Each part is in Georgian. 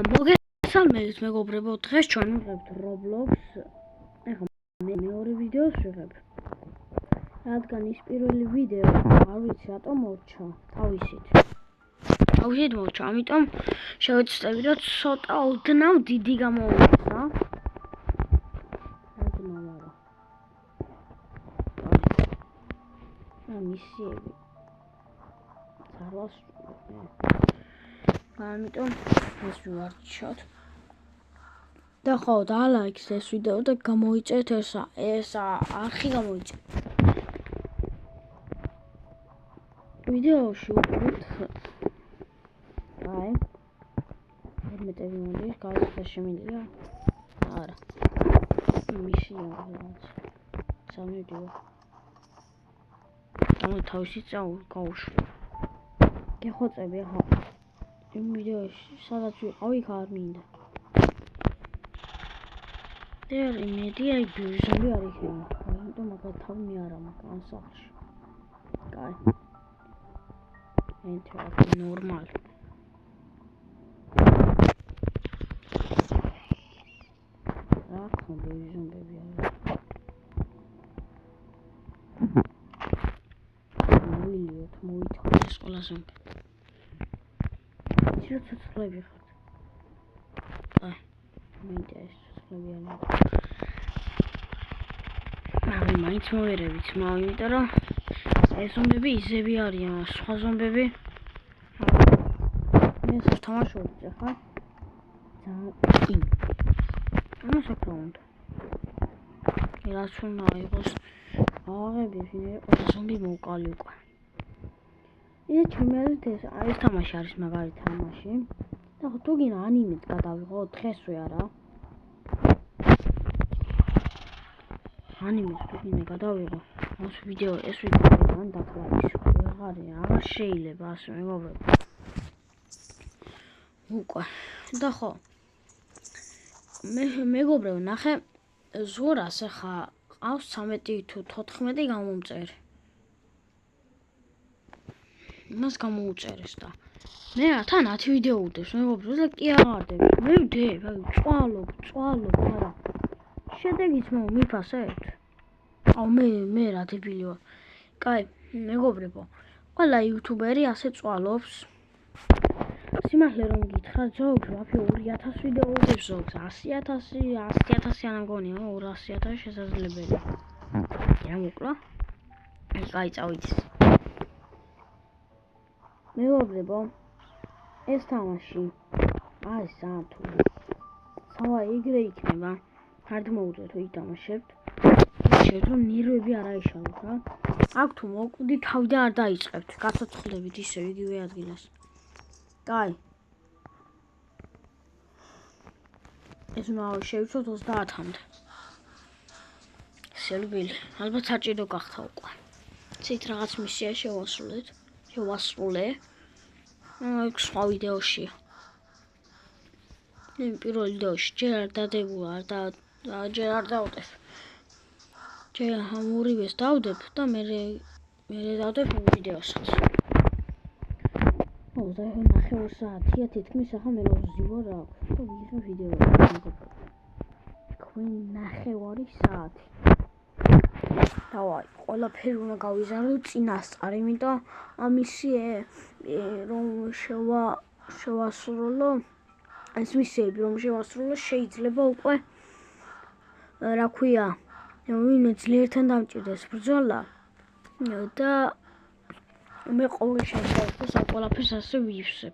მოგესალმებით მეგობრებო, დღეს ჩვენ ვიღებთ Roblox. ეხლა მე მეორე ვიდეოს ვიღებ. რადგან ის პირველი ვიდეო არ ვიცი რატომ მორჩა თავისით მორჩა, ამიტომ შევეცდები რომ ცოტა ოდნავ დიდი გამოვიქცა. მისიები ამიტომ ეს ვარჩიოთ. და ხო, დალაიქს ეს ვიდეო და გამოიწერეთ ეს არხი გამოიწერეთ. ვიდეოში უყურებთ აი მეტები მოდის, გაიცხეს შემიძლია? არა. მისია რაღაც. სამედიო. თავისი გავუშვი. გეხოცები ახლა. იმ ვიდეოში სადაც ვიყავ, იქ არ მინდა. დერი მედია ბიუზები არ იქნება. ამიტომ მაგათ თავი მე არა მაქვს ამ სახლში. კაი. enter normal. რა ხომ ბიუზები არა. მოვილიოთ, მოვითხოვს ეს ყველაზე უკეთ. ისე ცოცხლები ხართ. აი, მინდა ეს ცოცხლები არა. მაინც მოვერევით, იმიტომ რომ ეს ზომბები ისევი არიან, სხვა ზომბები. მე ეს თამაშობთ ახლა. ძალიან ანუ საკრაუნდ. რაც უნდა იყოს აღები, ეს ზომბი მოვკალი უკვე. ეს ჩემი აზრით ეს თამაში არის მაგარი თამაში. და ხო თუ გინდა ანიმეც გადავიღო, დღესვე არა. ანიმეს თუ გინდა გადავიღო. ეს ვიდეო ძალიან დაკლების. აღარ შეიძლება ასე მეგობრებო. უკვე. და ხო. მეგობრებო, ნახე ზურას ახლა ყავს 13 თუ 14 გამომწერი. მას გამოუწერეს და მე თან 10 ვიდეო უდევს მეგობრებო, და კი აღარდები. მე ვდებ, წვალობ, არა. შედეგიც მიფასეთ. მე რა დებილი ვარ. კაი, მეგობრებო, ყველა იუთუბერი ასე წვალობს. სიმართლე რომ გითხრათ, ზოგს ვაფშე 2000 ვიდეო უდევს, ზოგს 100,000 არ მგონია, 200,000 შესაძლებელია. რა მოკლა? კაი, წავიდი. მეგობრებო, ეს თამაში არის სამართული. სავა იგრე იქნება. არ მოუწევთ რომ ითამაშებთ. შეიძლება რომ ნერვები არ აიშალოთ რა. აქ თუ მოკვდი თავიდან არ დაიწყებთ. გასაცვლებით ისე იგივე ადგილას. კაი. ეს უნდა შევიცოთ 30-მდე. სერვილი. ალბათ საჭირო გახდა უკვე. ცით რაღაც მისია შევასრულე. იქ სხვა ვიდეოშია. პირველ ვიდეოში ჯერ არ დადებულა, ჯერ არ დავდებ. ჯერ ამ ორივეს დავდებ და მე დავდებ ვიდეოსაც. და ნახევარ საათია თითქმის ახლა მე ვზივარ აქვს და ვიღებ ვიდეოები. თქვენ ნახევარი საათი. დავაი, ყველაფერი უნდა გავიზარო წინასწარ, იმიტომ ამისი რომ შევასრულო ეს მისიები რომ შევასრულო შეიძლება უკვე რა ქვია, ვინმე ძლიერთან დამჭირდეს ბრძოლა და მე ყოველ შემთხვევაში ყველაფერს ასე ვივსებ.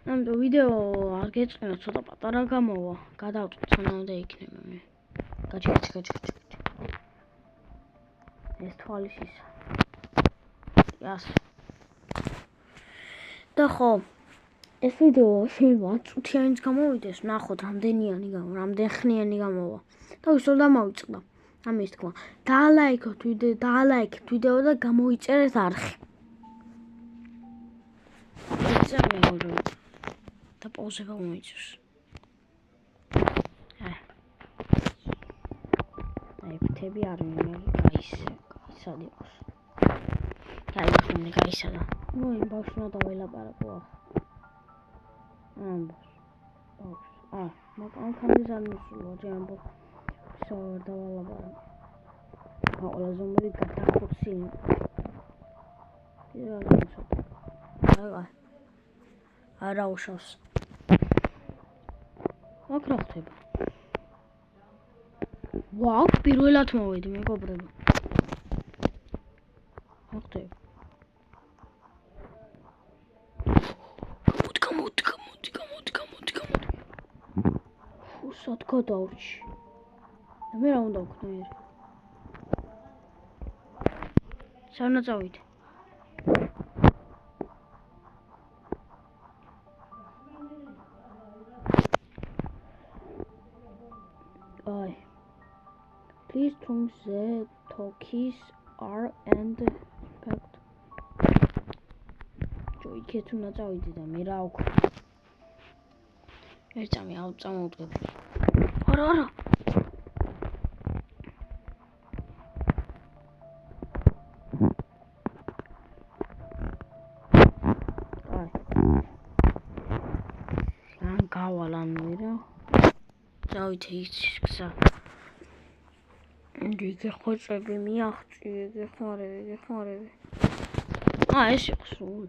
ამიტომ ვიდეო არ გეწყინა, ცოტა პატარა გამოვა. გადავწყვეტ სანამდე იქნება მე. გაჩი. ეს თვალის ისა. იას. და ხო, ეს ვიდეო შეიძლება წუთიანიც გამოვიდეს, ნახოთ რამდენ ხნიანი გამოვა. და უსწორ დამავიწყდა. ამის თქმა. დაალაიქოთ ვიდეო და გამოიწერეთ არხი. და პაუზება მოიწევს. აი, ფთები არ მინდა, გაისად იყოს. გაისადა. იმ ბავშვს უნდა დაველაპარაკო ახლა. ამბავს. მაკანქანს არ მისულა ჯამბო. სავარ დავალაბარა. ყველა ზომერი გადახოცილი. რა ვიცი. არა უშავს. აქ რა ხდება? ვაუ, პირველად მოვედი, მეგობრებო. რა ხდება? გამოდი. სად გადავრჩი? და მე რა უნდა ვქნო ერთ? სანამ წავიდე. Please turn the talkies are and packed. Joy get to not out the mirror. It's a me out some of the. Horror. Kawalan mirror. So it takes so. Dige ხოჭები მიაღწი, გეხმარები. ეს იყო სულ.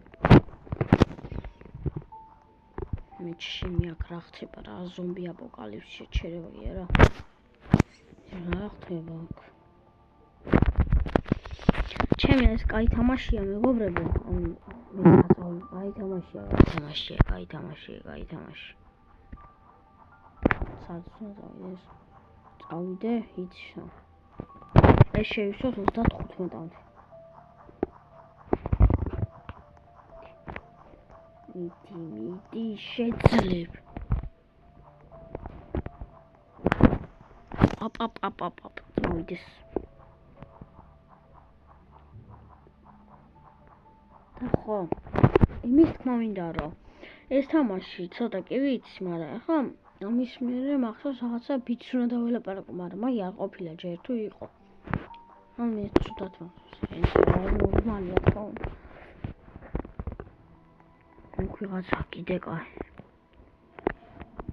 მეჩში მიაქ რა ხდება რა ზომბი აპოკალიფსი შეჩერებია რა. რა ხდება აქ? ჩემი ეს კაი თამაშია მეგობრებო. მე კაი თამაშია. სადაც წავიდე იცი. ეს შევისვათ 35-მდე. მიდი შეძლებ. აპ. მოვიდეს. ხო. იმის თქმა მინდა რომ ეს თამაში ცოტა კი ვიცი, მაგრამ ახლა ამის მერე მახსოვს რაღაცა ბიჭს უნდა დაველაპარაკო, მაგრამ მაგ არ ყოფილა ჯერ თუ იყო. მე ცუდად მახსოვს. ეს ნორმალია თქო. ვიღაცა კიდე კაი.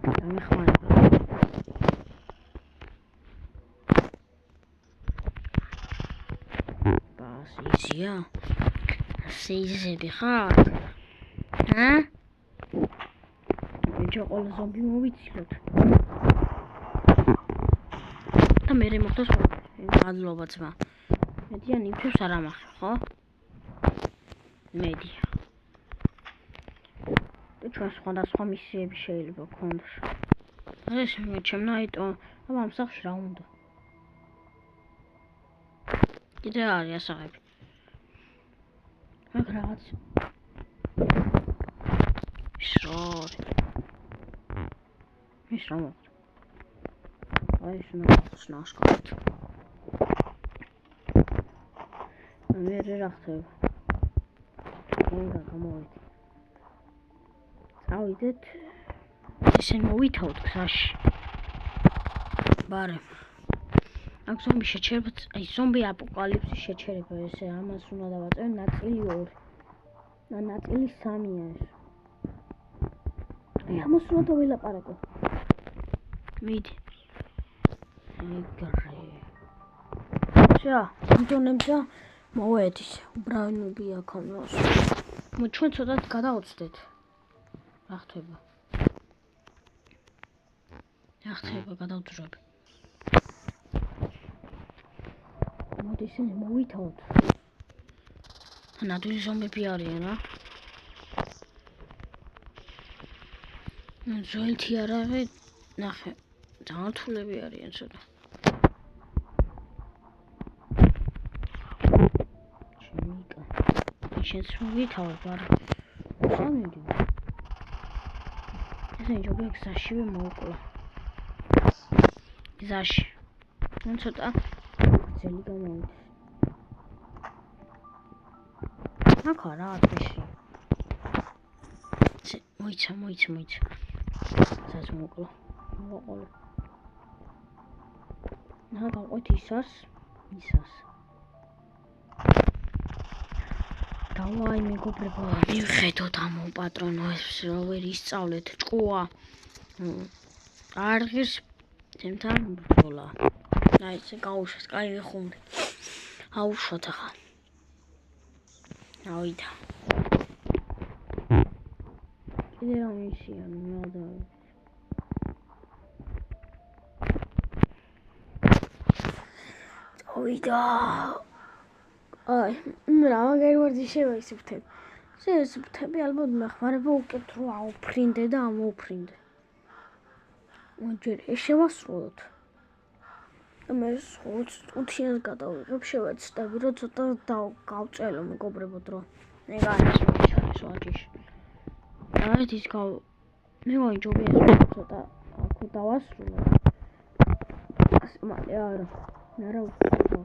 დამეხმარება. ბასიზია. სეიზები ხარ? ბიჭო ყველა ზომბი მოვიცილოთ. და მე მოხდეს გაძლობა ძმა. მედიან იმფებს არ ამახე, ხო? მედია. და ჩვენ სხვადასხვა მისიები შეიძლება გქონდეს. ეს მე ჩემნაიტო, აბა ამ სახში რა უნდა? კიდე არის ასაღები. აქ რაღაც შორი. ის რა მოხდა? აი ეს ნაშკარად. მე რა ხდება? უნდა გამოვიდე. წავიდეთ. ისინი მოვითავთ გზაში. ბარე. აქ ზომბი შეჩერება, აი ზომბი აპოკალიფსის შეჩერება ესე ამას უნდა დავაწერო ნაწილი 2. და ნაწილი 3-ია ეს. აი ამას უნდა დაველაპარაკო. მიდი. ეგრე. შა, ინტონებსა მოვედის. უბრალოდ აქამდე. ჩვენ ცოტა გადავწდეთ. რა ხდება? გადავძრობ. მოდი ისინი მოვითავთ. ნადვილი ზომბები არიან რა. ძველთი არ არის, ნახე. დამართულები არიან ცოტა. ჩემიკა. შენც მოვითავ ბარა. სამედი. ესენი ჯობია გზაშივე მოუკლა. გზაში. ნუ ცოტა გრძელი გამოვიდეს. აქა რა აფიში. მოიცა. სადაც მოკლა. მოყოლე. გავყვეთ ისას. დავაი მეგობრებო, მივხედოთ ამ პატრონოს, რა ვერ ისწავლეთ ჭკუა. არღის თემთან ბრძოლა. აი ეს გაუშვეს, კაი ხუმი. აუშვათ ახლა. ავიდა. კიდე რა მისია მეადა. ავიდა. აი, რა მაგარი ვარდი შევაისებთებ. შევაისებთები ალბათ მეხმარება უკეთ რო აუფრინდე და ამოუფრინდე. ჯერ ეს შევასრულოთ. მე წუთიანს გადავიღებ შევეცდები რომ ცოტა გავწელო მეგობრებო დრო. მე გაიჩვენე ვაჯიში. აი ის მე ვაიჯობია ცოტა აქ დავასრულო. ასე მალე არა ვუწევ.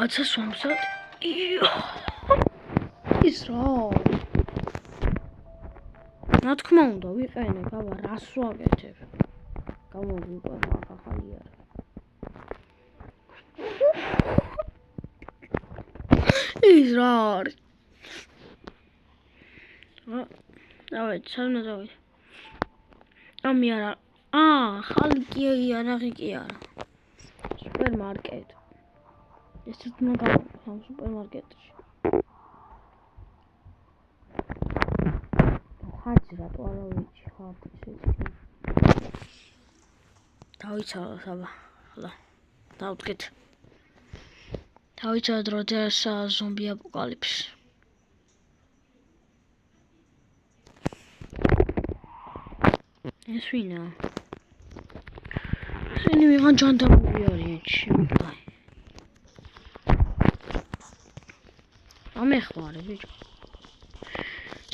აცა სვამსად ის რა რა თქმა უნდა ვიყენე გავა რას ვაკეთებ გამოვიყვა ახალი არა ის რა არის დავით სანამ დავით ამი არა ხალი კი არაღი კი არა სუპერმარკეტ ესეც მაგალითად სუპერმარკეტში ხარჯი რატო არა ვიცი ხარჯი ისეთი დავიცავ საბა ხლა დავდგეთ დავიცავ დროდეს ზომბი აპოკალიფსი ეს ვინა ისინი ვიღან ჯანდამური არიან შემდგარი ამეხმარე ბიჭო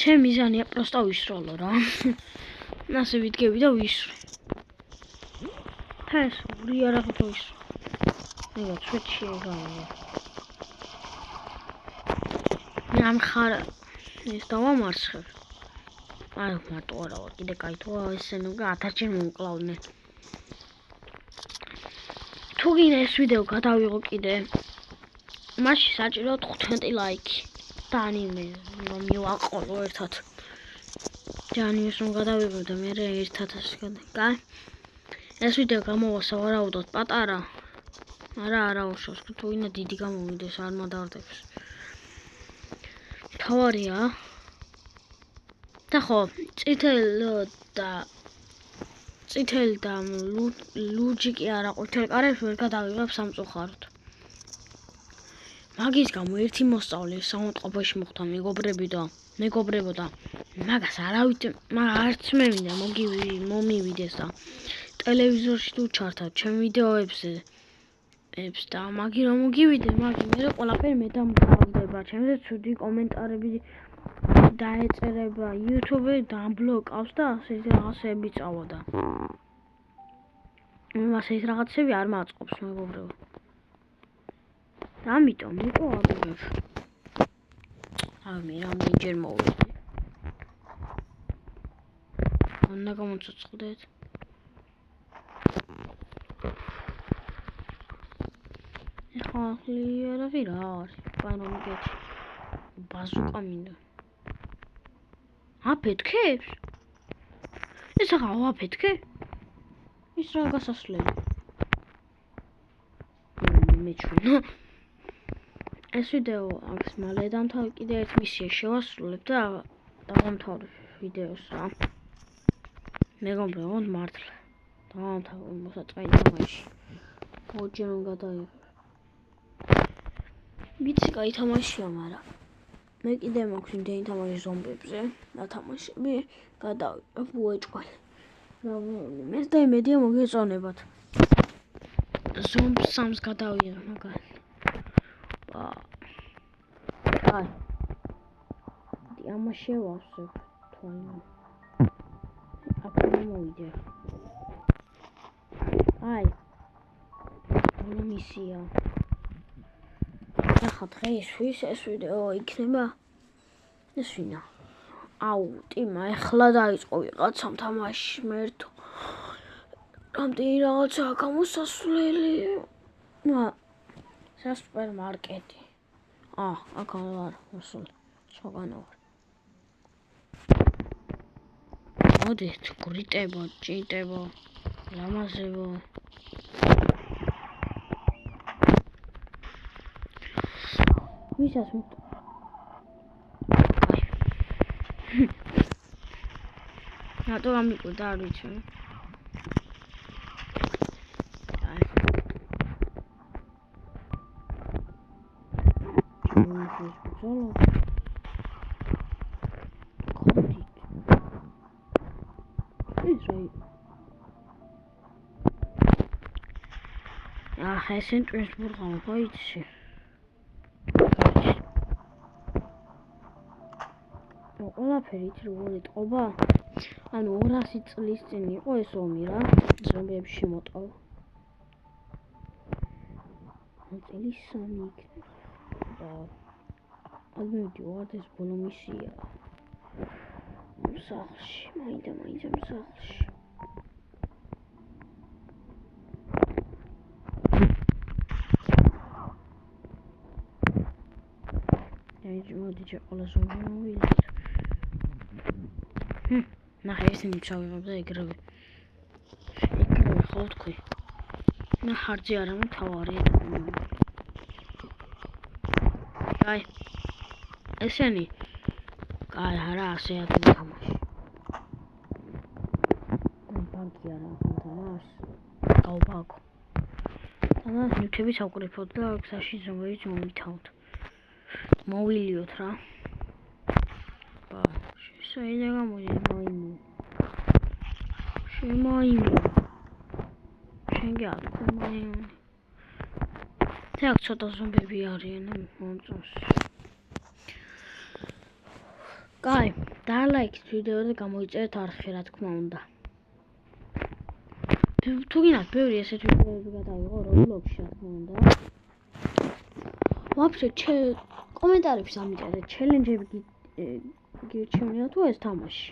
ჩემი მიზანია პროსტა ვისროლო რა ნასე ვიდგები და ვისრე ეს ორი არაღით ვისრე ეგა ჩვეთში ეგაა ამ ხარ ეს დავამარცხებ აი მარტო არა ვარ კიდე კაი თუ ესენი 1000-ჯერ მომკლავდნენ თუ გინდა ეს ვიდეო გადავიღო კიდე მაშინ საჭირო 15 ლაიქი და ანიმე რომ მივაყოლო ერთად ანიმეს რომ გადავიღო და მე 1000-ში კაი ეს ვიდეო გამოვასა ვარაუდოდ პატარა არა უშავს თუ ვინა დიდი გამოვიდეს არ მოდავდებს თავარია და ხო წითელ და ლურჯი კი არა ყვითელ კარებს ვერ გადავიღებ სამწუხაროდ მაგის გამო ერთი მოსწავლე საუნდყოფოში მოხდა მეგობრებო და მაგას არც მე მინდა მომივიდეს და ტელევიზორში თუ ჩართავ ჩემ ვიდეოებზე და მაგი რომ მოგივიდე მაგი მე ყველაფერი მე დამთავრდება ჩემზე ცუდი კომენტარები დაეწერება YouTube დამბლოკავს და ასე რაღაცები წავოდა მას ეს რაღაცები არ მაწყობს მეგობრებო ამიტომ იყო აგერ მე რამდენჯერ მოვიდი უნდა გამოცოცხლდეთ ახალი არაღი რა არის პანომიკეთი ბაზუკა მინდა აფეთქებს ეს ახლა ვაფეთქე ის რა გასასვლელი მეჩვენა ეს ვიდეო აქვს მალე დამთავრე კიდე ერთ მისია შევასრულებ და დავამთავრებ ვიდეოს რა მეგობრებო მართლა დავამთავრე მოსაწყენი თამაში ოჯერ რომ გადაიღე ვიცი კაი თამაშია მაგრამ მე კიდე მაქვს იმდენი თამაში ზომბებზე ნათამაშები გადავიღებ უეჭვალ მე და იმედია მოგეწონებათ ზომბ 3-ს გადავიღებ მაგალითად აი ამას შევავსებ თვალო აქ მოვიდე აი მისია ახლა დღეისთვის ეს ვიდეო იქნება ეს ვინა აუ ტიმა ეხლა დაიწყო ვიღაცამ თამაში მერთო რამდენი რაღაცაა გამოსასვლელი სუპერმარკეტი აქ ვარ მოსულ სხვაგან ვარ მოდით, გრიტებო, ჭიტებო, ლამაზებო. ვისაც რატო გამიკვირდა არ ვიცი. ესენ ტვინს ბურღავ ხო იცი? ყველაფერი იცი როგორ იტყობა? ანუ 200 წლის წინ იყო ეს ომი რა, ზომბიების შემოტავა. წელი 3 იქნება. ალბათ ვარ ეს ბოლო მისია. მსახში, მაინც მსახში. მოდი ყველა ზომბი მოვიდეთ. ნახე ისინი ჩავიღებ და ეგრევე ხო თქვი. ხარჯი არ ამთავარია. აი ესენი კაი არა ასე ადგილი თამაში. ბანკი არა თამაშ. გაუბაგო. თანაც ნივთები ჩავკრიფოთ და გზაში ზომბებს მომითავთ. მოვილიოთ რა. შეიძლება გამოიძე შემაიმო. შენ გიათქო მაიმო. თქ ცოტა ზომბები არიან მომწონს. კაი, დალაიქეთ ვიდეო და გამოიწერეთ არხი რა თქმა უნდა. თუ გინდათ ბევრი ესეთ ვიდეოები გადავიღო Roblox-ში რა თქმა უნდა. ვაფშე კომენტარებში ამიწერეთ ჩელენჯები გირჩევნია თუ ეს თამაში.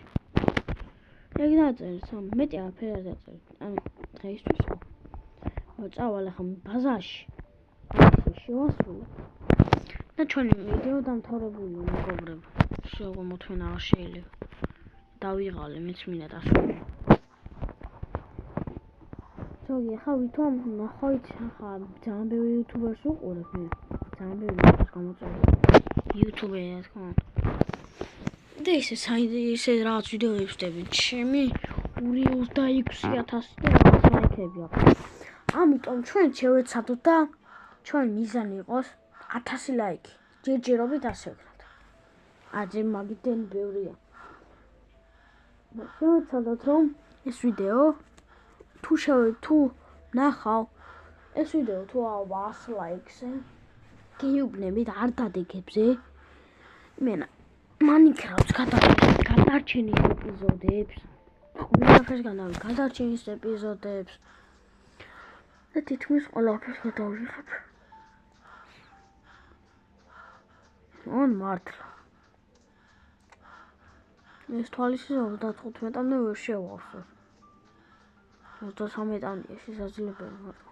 ეგ დაწერეთ, მეტი არაფერი არ დაწერეთ. ანუ დღეისთვის ხო. წავალ ახლა ბაზარში. შევასრულე. და ჩვენი ვიდეო დამთავრებულია მეგობრებო. შეგო მოთვენა არ შეიძლება. დავიღალე, მეც მინდა დასრულო. ზოგი ახლა ვითომ ნახავთ ახლა ძალიან ბევრი იუთუბერს უყურებ მე. ძალიან ბევრი გამოწვევი. იუთუბერი რა თქმა უნდა. და ისე რაღაც ვიდეოებს ვდები. ჩემი 26,000 და რაღაც ლაიქები აქვს. ამიტომ ჩვენ შევეცადოთ და ჩვენ მიზანი იყოს 1000 ლაიქი. ჯერჯერობით ასე ვქნათ. აჯერ მაგიტენ ბევრია. შევეცადოთ რომ ეს ვიდეო თუ ნახავ ეს ვიდეო თუ 100 ლაიქზე გეუბნებით არ დადეგებზე მენა მანიქრავს გადარჩენის ეპიზოდებს ყველაფერს განავი გადარჩენის ეპიზოდებს და თითქმის ყველაფერს გადავიღებ მართლა ეს თვალისწინება 35-მდე ვერ შევავსო 33-მდე შესაძლებელი მაგრამ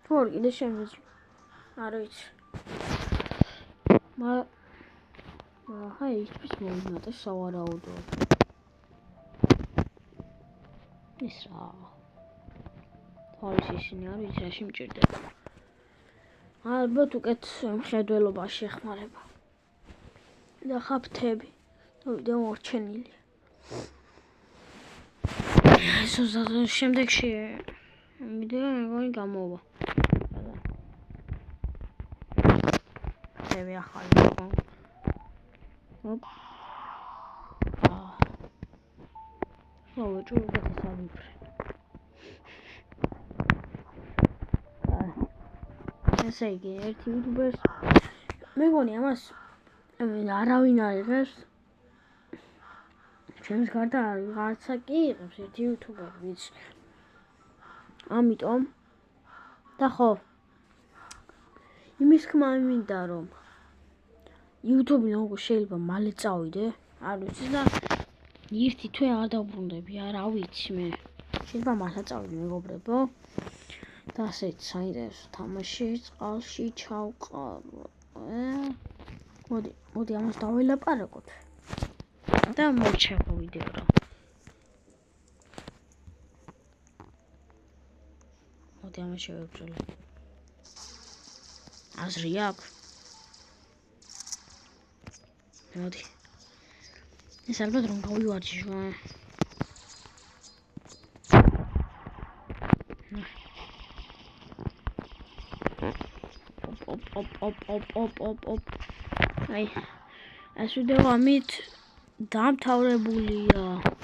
თუ არ კიდე შემიძლია არ ვიცი ხა ის მომიმატე სავარაუდო ეს რა თვალის ისინი არ ვიცი რაში მჭირდება ალბათ უკეთ მხედველობაში ეხმარება და ხა ფთები და ვიდეო მორჩენილი შემდეგში ვიდეო მეგონი გამოვა ფთები ახალი ოპ ვეჭვი გადასავიფრე ესე იგი ერთი იუთუბერს მეგონი ამას არავინ არ იღებს ჩემს გარდა რაღაცა კი იღებს ერთი იუთუბერი ვიცი ამიტომ და ხო იმის ხმა მინდა რომ YouTube-ი როგორ შეიძლება მალე წავიდე არ ვიცი და ერთი თვე არ დავბრუნდები არა ვიცი მე შეიძლება მალე წავიდე მეგობრებო და ასეც საინტერესო თამაში წყალში ჩავყავ მოდი ამას დაველაპარაკოთ და მოჩერდა ვიდეო რა. მოდი ამას შევებრძოლე. აზრი აქვს? მოდი. ეს ალბათ რომ გავივარჯიშო. ოპ. აი, ეს ვიდეო ამით დამთავრებულია.